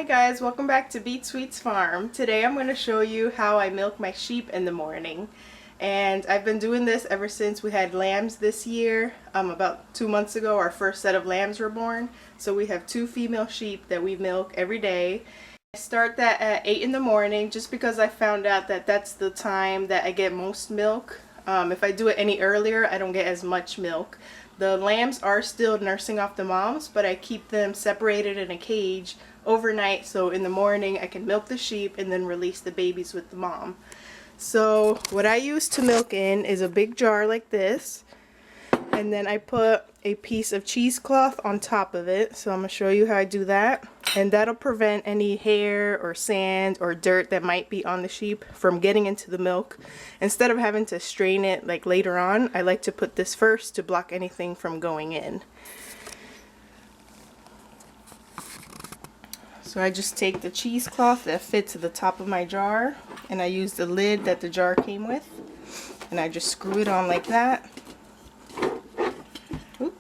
Hi guys, welcome back to Beat Sweet's Farm. Today I'm going to show you how I milk my sheep in the morning. And I've been doing this ever since we had lambs this year. About 2 months ago our first set of lambs were born. So we have 2 female sheep that we milk every day. I start that at 8 in the morning just because I found out that that's the time that I get most milk. If I do it any earlier, I don't get as much milk. The lambs are still nursing off the moms, but I keep them separated in a cage overnight, so in the morning I can milk the sheep and then release the babies with the mom. So what I use to milk in is a big jar like this, and then I put a piece of cheesecloth on top of it. So I'm going to show you how I do that, and that'll prevent any hair or sand or dirt that might be on the sheep from getting into the milk. Instead of having to strain it like later on, I like to put this first to block anything from going in. So I just take the cheesecloth that fits to the top of my jar, and I use the lid that the jar came with, and I just screw it on like that. Oop.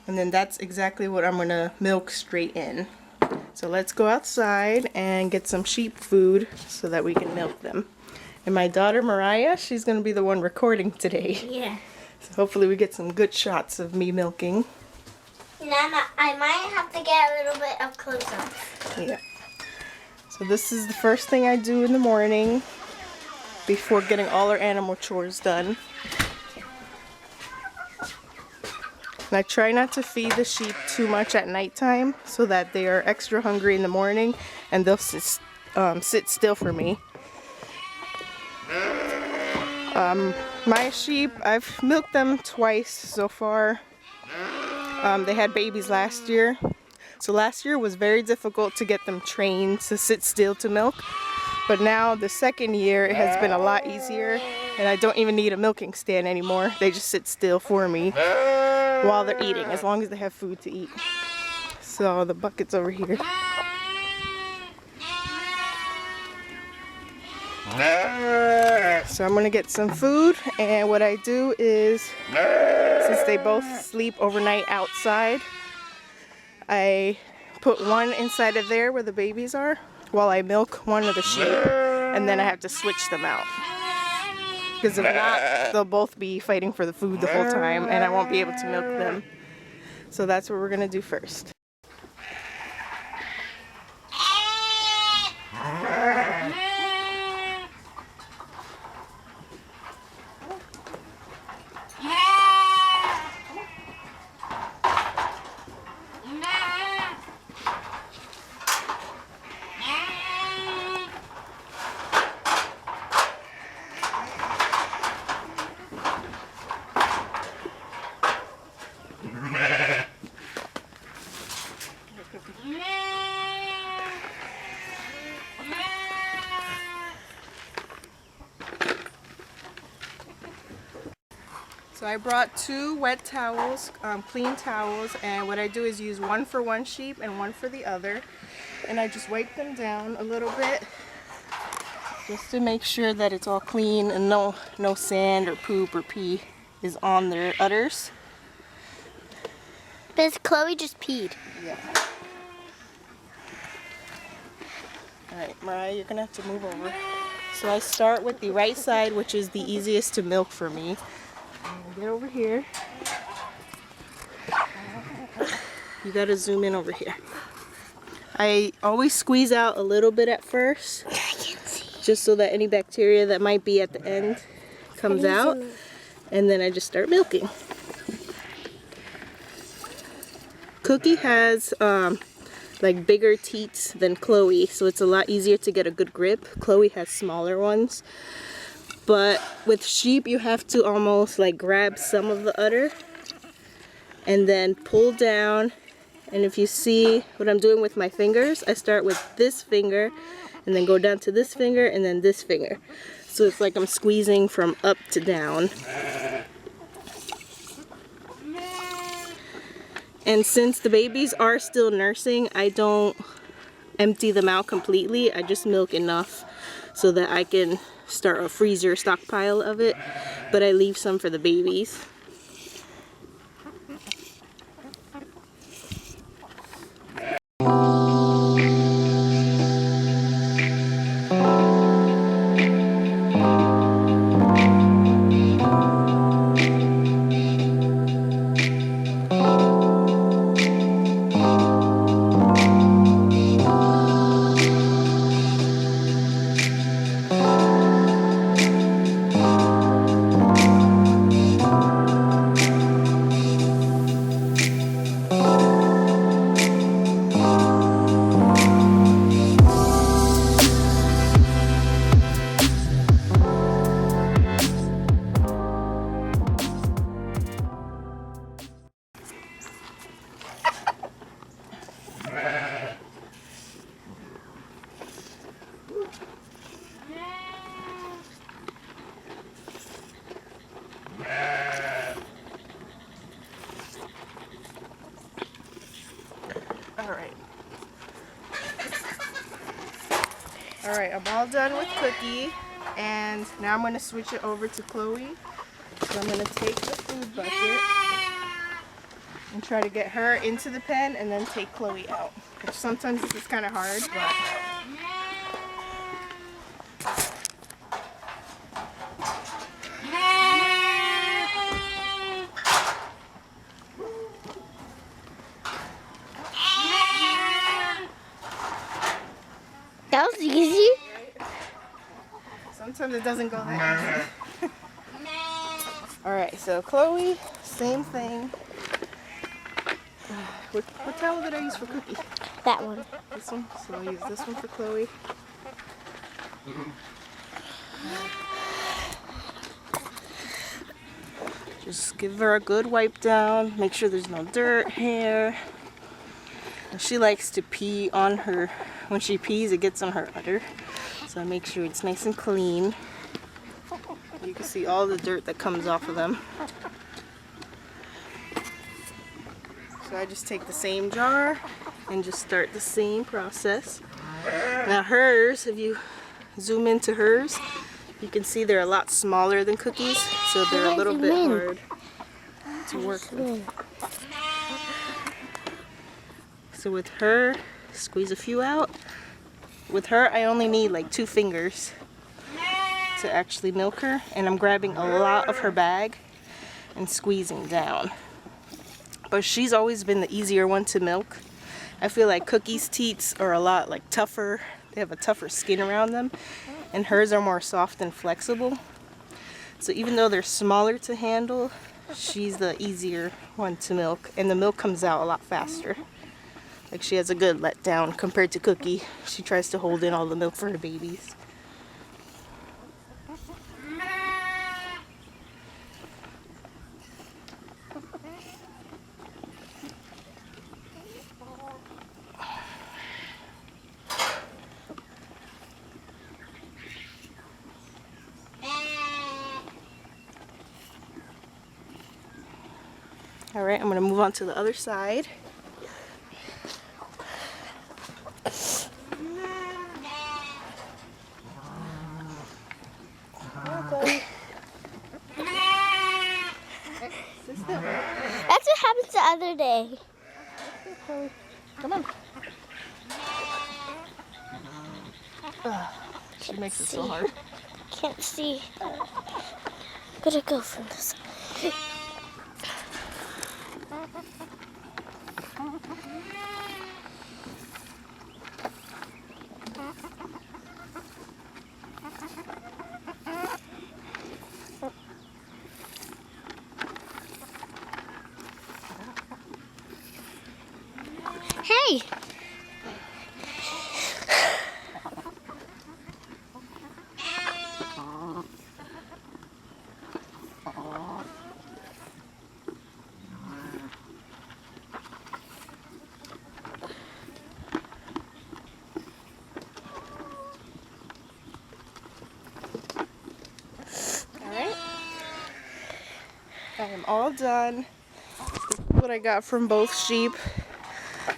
And then that's exactly what I'm going to milk straight in. So let's go outside and get some sheep food so that we can milk them. And my daughter Mariah, she's going to be the one recording today. Yeah. So hopefully we get some good shots of me milking. Nana, I might have to get a little bit of close-up. Yeah. So this is the first thing I do in the morning before getting all our animal chores done. And I try not to feed the sheep too much at nighttime so that they are extra hungry in the morning and they'll sit still for me. My sheep, I've milked them twice so far. They had babies last year. So last year was very difficult to get them trained to sit still to milk. But now the second year it has been a lot easier, and I don't even need a milking stand anymore. They just sit still for me while they're eating, as long as they have food to eat. So the bucket's over here. So I'm gonna get some food, and what I do is, since they both sleep overnight outside, I put one inside of there where the babies are while I milk one of the sheep, and then I have to switch them out, because if not they'll both be fighting for the food the whole time and I won't be able to milk them. So that's what we're gonna do first. So I brought 2 wet towels, clean towels, and what I do is use one for one sheep and one for the other, and I just wipe them down a little bit just to make sure that it's all clean and no sand or poop or pee is on their udders. Because Chloe just peed. Yeah. Alright, Mariah, you're gonna have to move over. So I start with the right side, which is the easiest to milk for me. Get over here. You gotta zoom in over here. I always squeeze out a little bit at first, just so that any bacteria that might be at the end comes out, and then I just start milking. Cookie has like bigger teats than Chloe, so it's a lot easier to get a good grip. Chloe has smaller ones. But with sheep, you have to almost like grab some of the udder and then pull down. And if you see what I'm doing with my fingers, I start with this finger and then go down to this finger and then this finger. So it's like I'm squeezing from up to down. And since the babies are still nursing, I don't empty them out completely. I just milk enough so that I can start a freezer stockpile of it, but I leave some for the babies. Alright. Alright, I'm all done with Cookie. And now I'm going to switch it over to Chloe. So I'm going to take the food bucket and try to get her into the pen and then take Chloe out. Which sometimes this is kind of hard, but... That was easy. Sometimes it doesn't go that easy. Alright, so Chloe, same thing. What towel did I use for Cookie? That one. This one? So I'll use this one for Chloe. Just give her a good wipe down. Make sure there's no dirt, hair. And she likes to pee on her. When she pees, it gets on her udder. So I make sure it's nice and clean. You can see all the dirt that comes off of them. So I just take the same jar and just start the same process. Now hers, if you zoom into hers, you can see they're a lot smaller than Cookie's, so they're a little bit hard to work with. So with her, squeeze a few out. With her, I only need like 2 fingers to actually milk her, and I'm grabbing a lot of her bag and squeezing down. But she's always been the easier one to milk. I feel like Cookie's teats are a lot like tougher. They have a tougher skin around them, and hers are more soft and flexible. So even though they're smaller to handle, she's the easier one to milk, and the milk comes out a lot faster. Like she has a good letdown compared to Cookie. She tries to hold in all the milk for her babies. Alright, I'm going to move on to the other side. That's what happened the other day. Come on. She makes it so hard. Can't see. Gotta go from this. Hey! Alright. I am all done. This is what I got from both sheep.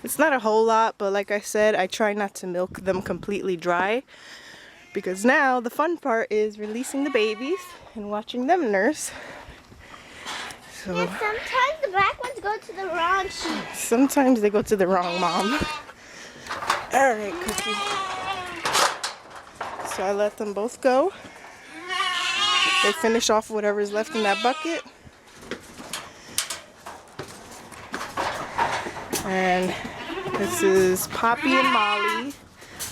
It's not a whole lot, but like I said, I try not to milk them completely dry, because now the fun part is releasing the babies and watching them nurse. So Yeah, sometimes the black ones go to the wrong sheep. sometimes they go to the wrong mom. Alright, Cookie. So I let them both go. They finish off whatever's left in that bucket. And this is Poppy and Molly.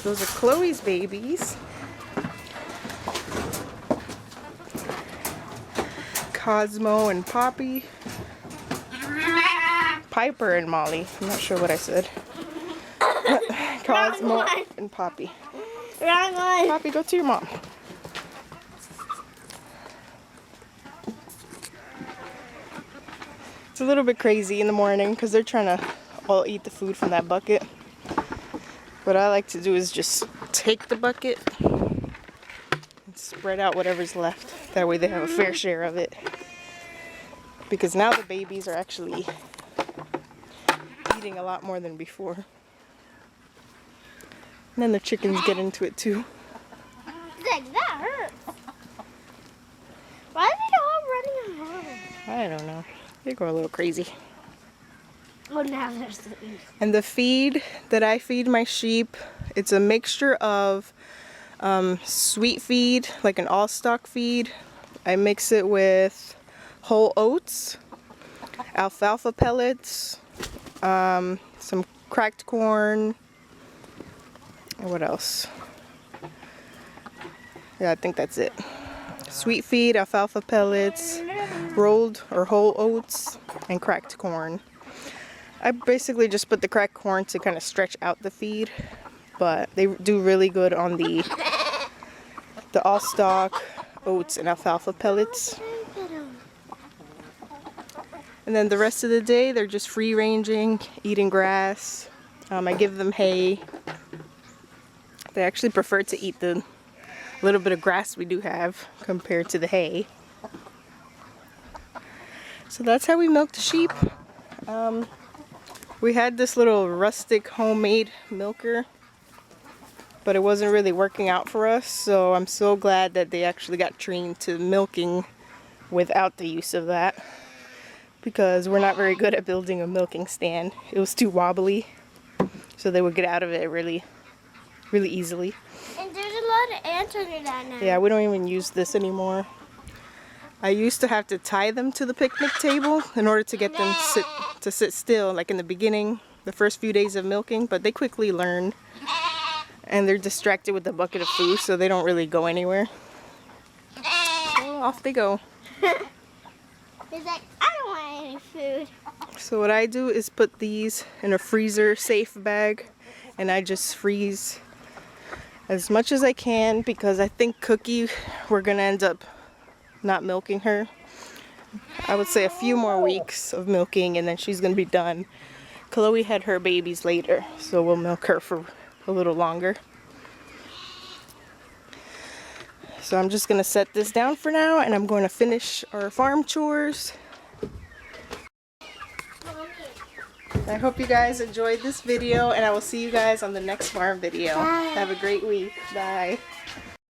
Those are Chloe's babies. Cosmo and Poppy. Piper and Molly. I'm not sure what I said. Cosmo and Poppy. Wrong one. Poppy, go to your mom. It's a little bit crazy in the morning because they're trying to all eat the food from that bucket. What I like to do is just take the bucket and spread out whatever's left. That way they have a fair share of it. Because now the babies are actually eating a lot more than before. And then the chickens get into it too. Like, that hurts. Why are they all running around? I don't know. They go a little crazy. Well, now they're sleeping. And the feed that I feed my sheep, it's a mixture of sweet feed, like an all-stock feed. I mix it with whole oats, alfalfa pellets, some cracked corn, and what else? Yeah, I think that's it. Sweet feed, alfalfa pellets, rolled or whole oats, and cracked corn. I basically just put the cracked corn to kind of stretch out the feed, but they do really good on the all stock oats and alfalfa pellets. And then the rest of the day they're just free ranging, eating grass. I give them hay. They actually prefer to eat the little bit of grass we do have compared to the hay. So that's how we milk the sheep. We had this little rustic homemade milker, but it wasn't really working out for us, so I'm so glad that they actually got trained to milking without the use of that, because we're not very good at building a milking stand. It was too wobbly, so they would get out of it really easily. And there's a lot of ants under that now. Yeah, we don't even use this anymore. I used to have to tie them to the picnic table in order to get them to sit still, like in the beginning, the first few days of milking, but they quickly learn. And they're distracted with the bucket of food, so they don't really go anywhere. So off they go. He's like, I don't want any food. So what I do is put these in a freezer safe bag, and I just freeze as much as I can, because I think Cookie, we're gonna end up not milking her. I would say a few more weeks of milking and then she's gonna be done. Chloe had her babies later, so we'll milk her for a little longer. So I'm just gonna set this down for now, and I'm going to finish our farm chores. I hope you guys enjoyed this video, and I will see you guys on the next farm video. Bye. Have a great week. Bye.